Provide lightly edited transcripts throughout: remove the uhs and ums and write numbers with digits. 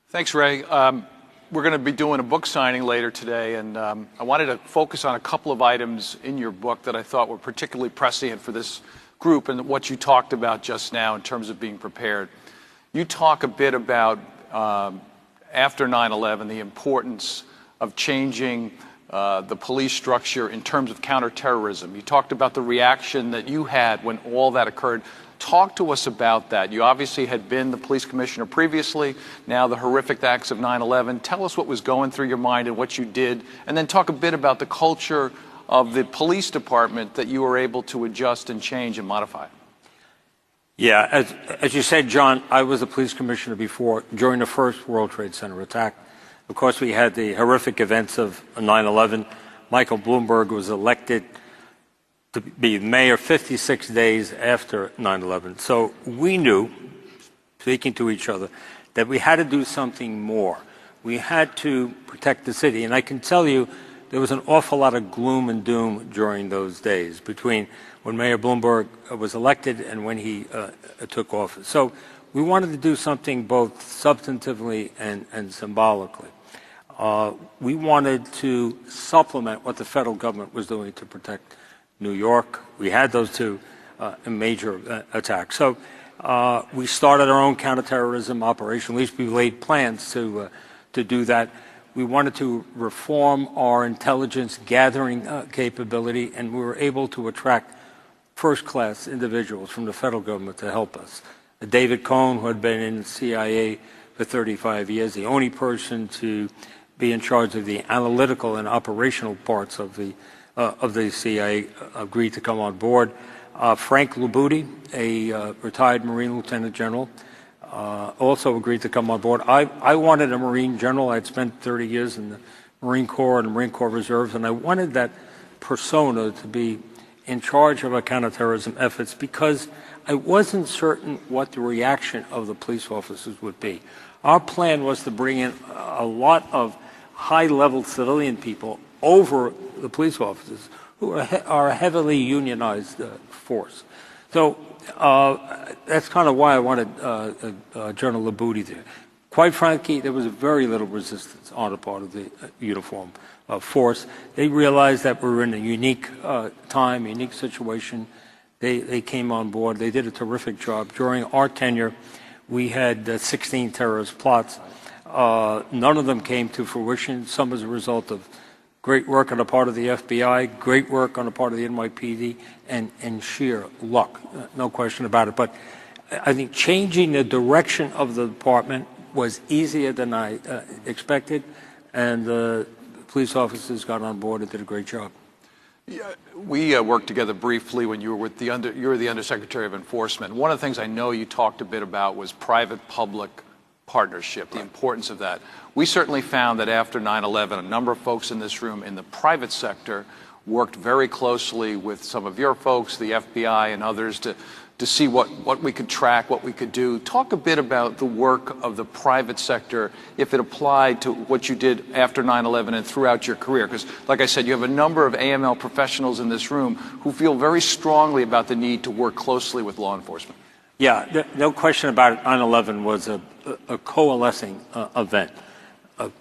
Thanks, Ray. We're going to be doing a book signing later today, and I wanted to focus on a couple of items in your book that I thought were particularly prescient for this group and what you talked about just now in terms of being prepared. You talk a bit about, after 9/11, the importance of changing the police structure in terms of counterterrorism. You talked about the reaction that you had when all that occurred. Talk to us about that. You obviously had been the police commissioner previously, now the horrific acts of 9/11. Tell us what was going through your mind and what you did, and then talk a bit about the culture of the police department that you were able to adjust and change and modify. Yeah, as you said, John, I was the police commissioner before, during the first World Trade Center attack. Of course, we had the horrific events of 9/11. Michael Bloomberg was elected to be mayor 56 days after 9/11. So we knew, speaking to each other, that we had to do something more. We had to protect the city. And I can tell you there was an awful lot of gloom and doom during those days between when Mayor Bloomberg was elected and when he took office. So we wanted to do something both substantively and symbolically. We wanted to supplement what the federal government was doing to protect New York. We had those two major attacks. So we started our own counterterrorism operation. At least we laid plans to do that. We wanted to reform our intelligence gathering capability, and we were able to attract first-class individuals from the federal government to help us. David Cohn, who had been in the CIA for 35 years, the only person to be in charge of the analytical and operational parts of the CIA, agreed to come on board. Frank Labuti, a retired Marine Lieutenant General, also agreed to come on board. I wanted a Marine General. I'd spent 30 years in the Marine Corps and the Marine Corps Reserves, and I wanted that persona to be in charge of our counterterrorism efforts because I wasn't certain what the reaction of the police officers would be. Our plan was to bring in a lot of high-level civilian people over the police officers, who are a heavily unionized force. So that's kind of why I wanted General Labuti there. Quite frankly, there was very little resistance on the part of the uniform force. They realized that we were in a unique time, unique situation. They came on board. They did a terrific job. During our tenure, we had 16 terrorist plots. None of them came to fruition, some as a result of great work on the part of the FBI, great work on the part of the NYPD, and sheer luck, no question about it. But I think changing the direction of the department was easier than I expected, and the police officers got on board and did a great job. Yeah, we worked together briefly when you were with you were the Undersecretary of Enforcement. One of the things I know you talked a bit about was private-public partnership, the importance of that. We certainly found that after 9/11, a number of folks in this room in the private sector worked very closely with some of your folks, the FBI and others, to see what we could track, what we could do. Talk a bit about the work of the private sector, if it applied to what you did after 9/11 and throughout your career. Because, like I said, you have a number of AML professionals in this room who feel very strongly about the need to work closely with law enforcement. Yeah, no question about it. 9/11 was a coalescing event.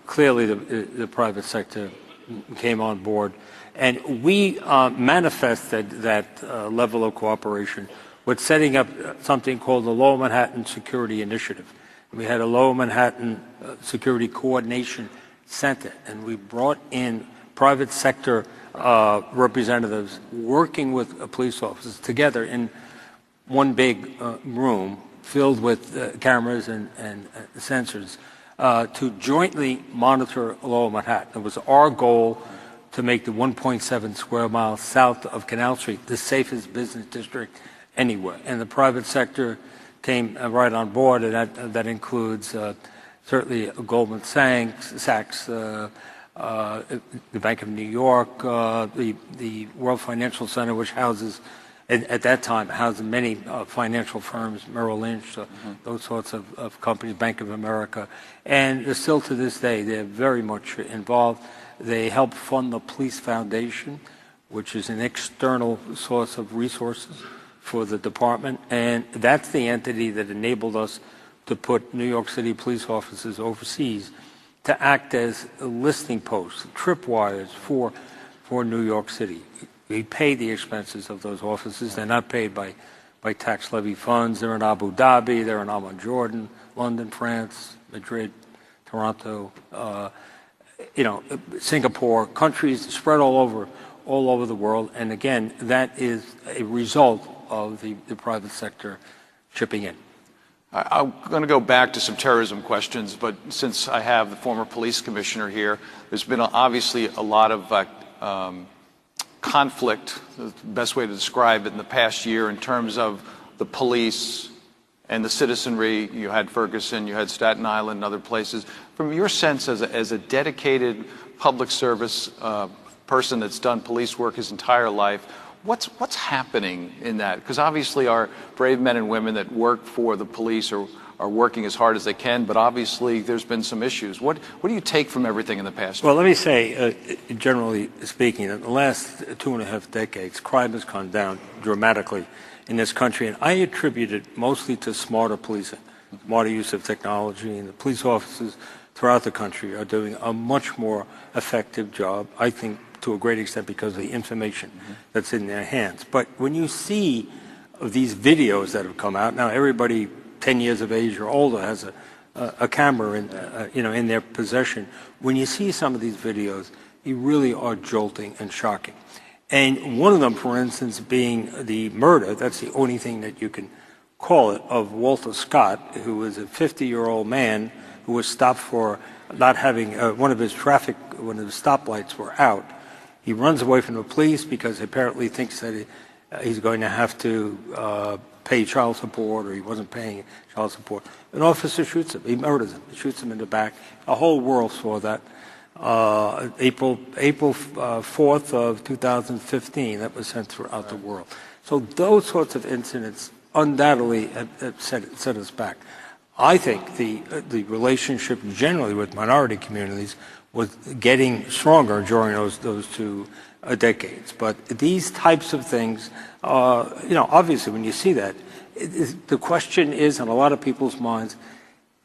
Clearly, the private sector came on board, and we manifested that level of cooperation with setting up something called the Lower Manhattan Security Initiative. We had a Lower Manhattan Security Coordination Center, and we brought in private sector representatives working with police officers together in one big room filled with cameras and sensors to jointly monitor Lower Manhattan. It was our goal to make the 1.7 square miles south of Canal Street the safest business district anywhere. And the private sector came right on board, and that includes certainly Goldman Sachs, the Bank of New York, the World Financial Center, which houses, at that time, housed many financial firms, Merrill Lynch, those sorts of companies, Bank of America. And still to this day, they're very much involved. They help fund the Police Foundation, which is an external source of resources for the department. And that's the entity that enabled us to put New York City police officers overseas to act as listening posts, tripwires for New York City. We pay the expenses of those officers. They're not paid by tax levy funds. They're in Abu Dhabi, they're in Amman, Jordan, London, France, Madrid, Toronto, Singapore, countries spread all over the world. And again, that is a result of the private sector chipping in. I'm going to go back to some terrorism questions, but since I have the former police commissioner here, there's been obviously a lot of conflict, the best way to describe it, in the past year in terms of the police and the citizenry. You had Ferguson, you had Staten Island, and other places. From your sense as a dedicated public service person that's done police work his entire life, what's happening in that? Because obviously our brave men and women that work for the police are working as hard as they can, but obviously there's been some issues. What do you take from everything in the past year? Well, let me say, generally speaking, in the last 2.5 decades, crime has gone down dramatically in this country, and I attribute it mostly to smarter policing, smarter use of technology, and the police officers throughout the country are doing a much more effective job, I think, to a great extent because of the information that's in their hands. But when you see these videos that have come out, now everybody 10 years of age or older has a camera in their possession. When you see some of these videos, they really are jolting and shocking. And one of them, for instance, being the murder, that's the only thing that you can call it, of Walter Scott, who was a 50-year-old man who was stopped for not having one of his stoplights were out. He runs away from the police because he apparently thinks that he's going to have to pay child support, or he wasn't paying child support. An officer shoots him. He murders him. He shoots him in the back. The whole world saw that. April 4th of 2015, that was sent throughout the world. So those sorts of incidents undoubtedly have set us back. I think the relationship generally with minority communities was getting stronger during those 2 decades. But these types of things, obviously when you see that, the question is in a lot of people's minds,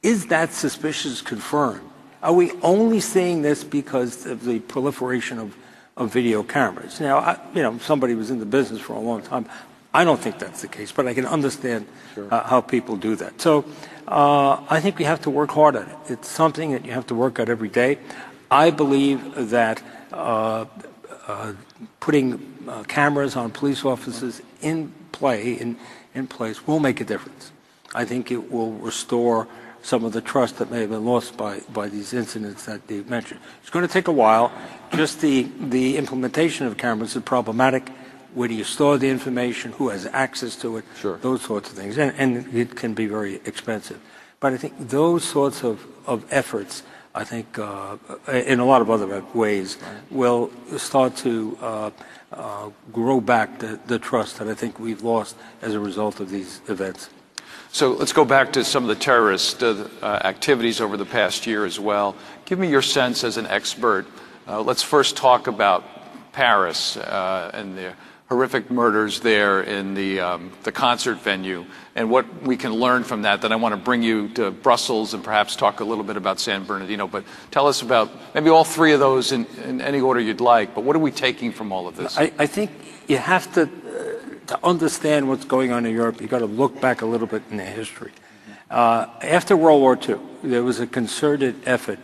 is that suspicious confirmed? Are we only seeing this because of the proliferation of video cameras? Now, somebody was in the business for a long time. I don't think that's the case, but I can understand how people do that. So I think we have to work hard at it. It's something that you have to work at every day. I believe that putting cameras on police officers in place will make a difference. I think it will restore some of the trust that may have been lost by these incidents that they mentioned. It's going to take a while. Just the implementation of cameras is problematic. Where do you store the information? Who has access to it? Sure. Those sorts of things. And it can be very expensive. But I think those sorts of efforts, I think, in a lot of other ways, will start to grow back the trust that I think we've lost as a result of these events. So let's go back to some of the terrorist activities over the past year as well. Give me your sense as an expert. Let's first talk about Paris and the horrific murders there in the concert venue and what we can learn from that. Then I want to bring you to Brussels and perhaps talk a little bit about San Bernardino. But tell us about maybe all 3 of those in any order you'd like. But what are we taking from all of this? I think you have to understand what's going on in Europe. You've got to look back a little bit in the history. After World War II, there was a concerted effort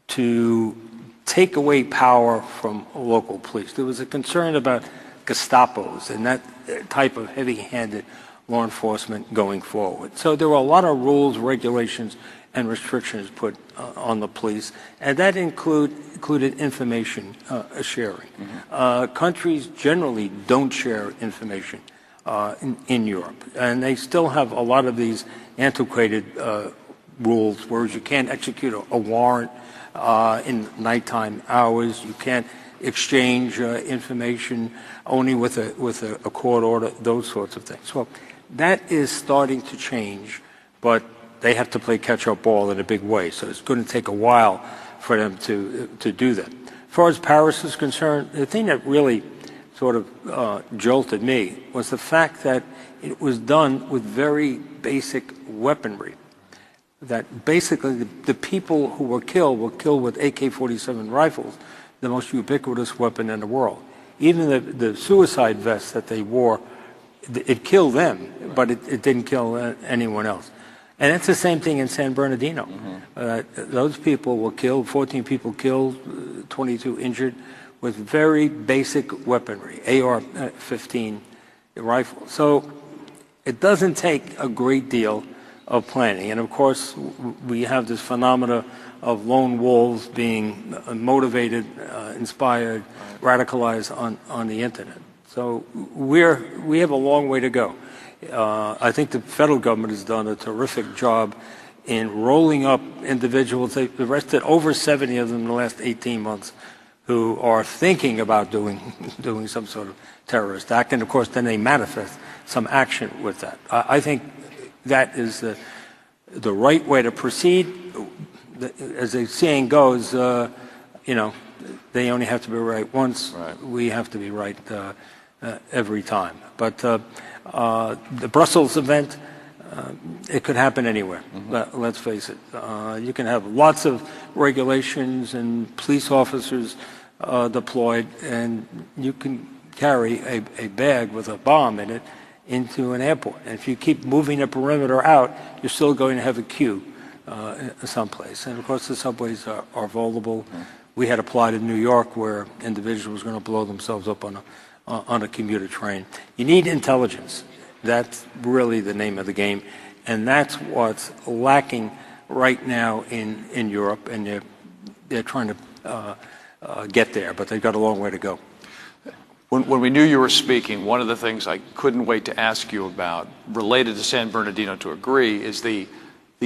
to take away power from local police. There was a concern about Gestapos and that type of heavy-handed law enforcement going forward. So there were a lot of rules, regulations, and restrictions put on the police, and that included information sharing. Countries generally don't share information in Europe, and they still have a lot of these antiquated rules, whereas you can't execute a warrant in nighttime hours, you can't exchange information only with a court order, those sorts of things. Well, that is starting to change, but they have to play catch-up ball in a big way, so it's going to take a while for them to do that. As far as Paris is concerned, the thing that really sort of jolted me was the fact that it was done with very basic weaponry. that basically the people who were killed with AK-47 rifles, the most ubiquitous weapon in the world. Even the suicide vests that they wore, it killed them, but it didn't kill anyone else. And it's the same thing in San Bernardino. Those people were killed, 14 people killed, 22 injured, with very basic weaponry, AR-15 rifles. So it doesn't take a great deal of planning. And of course, we have this phenomena of lone wolves being motivated, inspired, radicalized on the internet. So we have a long way to go. I think the federal government has done a terrific job in rolling up individuals. They've arrested over 70 of them in the last 18 months who are thinking about doing some sort of terrorist act. And of course, then they manifest some action with that. I think that is the right way to proceed. As the saying goes, they only have to be right once. Right. We have to be right every time. But the Brussels event, it could happen anywhere. Let's face it. You can have lots of regulations and police officers deployed, and you can carry a bag with a bomb in it into an airport. And if you keep moving the perimeter out, you're still going to have a queue someplace. And of course, the subways are vulnerable. We had applied in New York where individuals were going to blow themselves up on a commuter train. You need intelligence. That's really the name of the game. And that's what's lacking right now in Europe. And they're trying to get there, but they've got a long way to go. When we knew you were speaking, one of the things I couldn't wait to ask you about, related to San Bernardino to agree, is the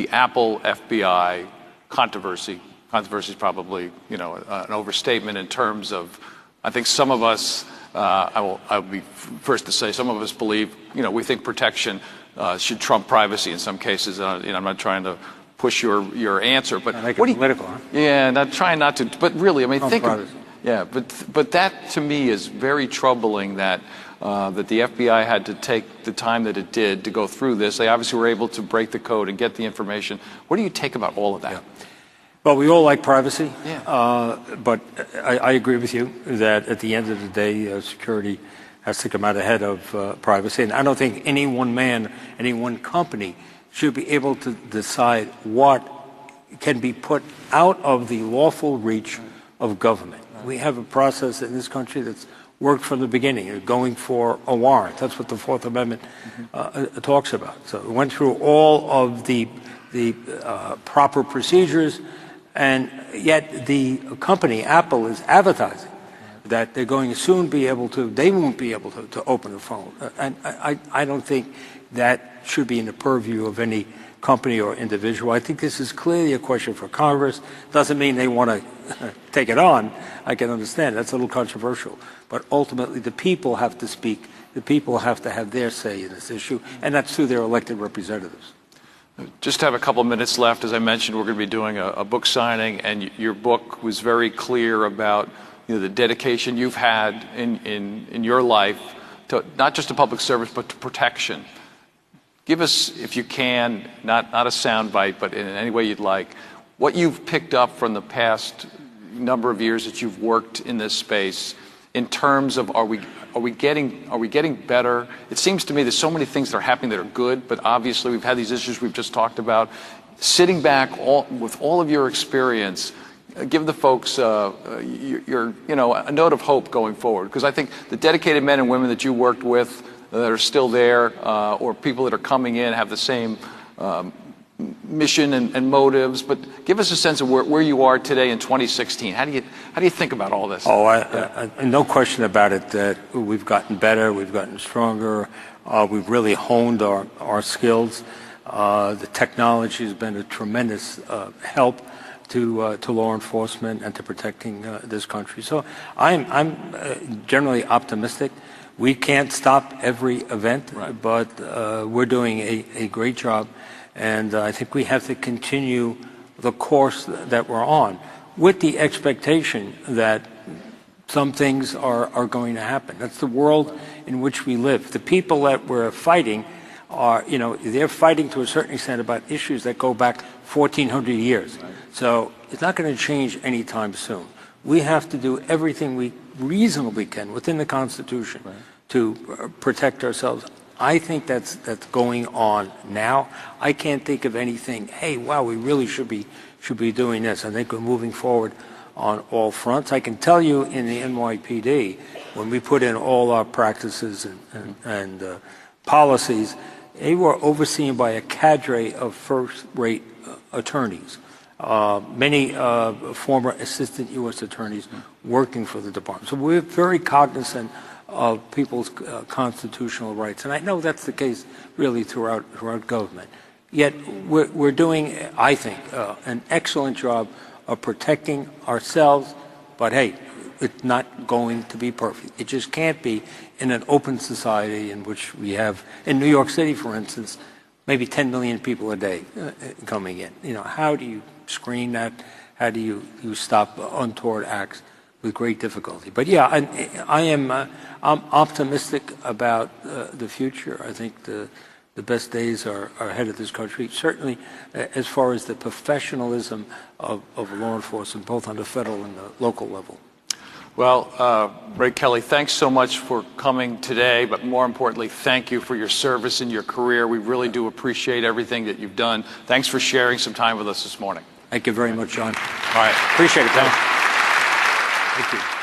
Apple FBI controversy. Controversy is probably, an overstatement in terms of, I think some of us, I'll be first to say, some of us believe, we think protection should trump privacy in some cases. I'm not trying to push your answer, but make it political, huh? Yeah, not trying not to, but really, I mean, but that to me is very troubling that the FBI had to take the time that it did to go through this. They obviously were able to break the code and get the information. What do you take about all of that? Yeah. Well, we all like privacy, yeah. But I agree with you that at the end of the day, security has to come out ahead of privacy. And I don't think any one man, any one company should be able to decide what can be put out of the lawful reach of government. We have a process in this country that's worked from the beginning, going for a warrant. That's what the Fourth Amendment talks about. So we went through all of the proper procedures, and yet the company, Apple, is advertising that they're going to soon be able to, they won't be able to open a phone. And I don't think that should be in the purview of any company or individual. I think this is clearly a question for Congress. Doesn't mean they want to take it on. I can understand. That's a little controversial. But ultimately, the people have to speak. The people have to have their say in this issue, and that's through their elected representatives. Just have a couple of minutes left. As I mentioned, we're going to be doing a book signing, and your book was very clear about the dedication you've had in your life to not just to public service, but to protection. Give us, if you can, not a soundbite, but in any way you'd like, what you've picked up from the past number of years that you've worked in this space in terms of are we getting better? It seems to me there's so many things that are happening that are good, but obviously we've had these issues we've just talked about. Sitting back with all of your experience, give the folks a note of hope going forward, because I think the dedicated men and women that you worked with that are still there, or people that are coming in have the same mission and motives. But give us a sense of where you are today in 2016. How do you think about all this? No question about it that we've gotten better, we've gotten stronger, we've really honed our skills. The technology has been a tremendous help to law enforcement and to protecting this country. So I'm generally optimistic. We can't stop every event, right, but we're doing a great job, and I think we have to continue the course that we're on with the expectation that some things are going to happen. That's the world in which we live. The people that we're fighting are, you know, they're fighting to a certain extent about issues that go back 1,400 years. Right. So it's not going to change anytime soon. We have to do everything we reasonably can within the Constitution to protect ourselves. I think that's going on now. I can't think of anything, hey, wow, we really should be doing this. I think we're moving forward on all fronts. I can tell you in the NYPD, when we put in all our practices and policies, they were overseen by a cadre of first-rate attorneys. Many former assistant U.S. attorneys working for the department. So we're very cognizant of people's constitutional rights. And I know that's the case really throughout government. Yet we're doing, I think, an excellent job of protecting ourselves. But hey, it's not going to be perfect. It just can't be in an open society in which we have, in New York City, for instance, maybe 10 million people a day coming in. You know, how do you screen that? How do you stop untoward acts? With great difficulty. But yeah, I'm optimistic about the future. I think the best days are ahead of this country, certainly as far as the professionalism of law enforcement, both on the federal and the local level. Well, Ray Kelly, thanks so much for coming today, but more importantly, thank you for your service and your career. We really do appreciate everything that you've done. Thanks for sharing some time with us this morning. Thank you very much, John. All right. Appreciate it, Tom. Thank you.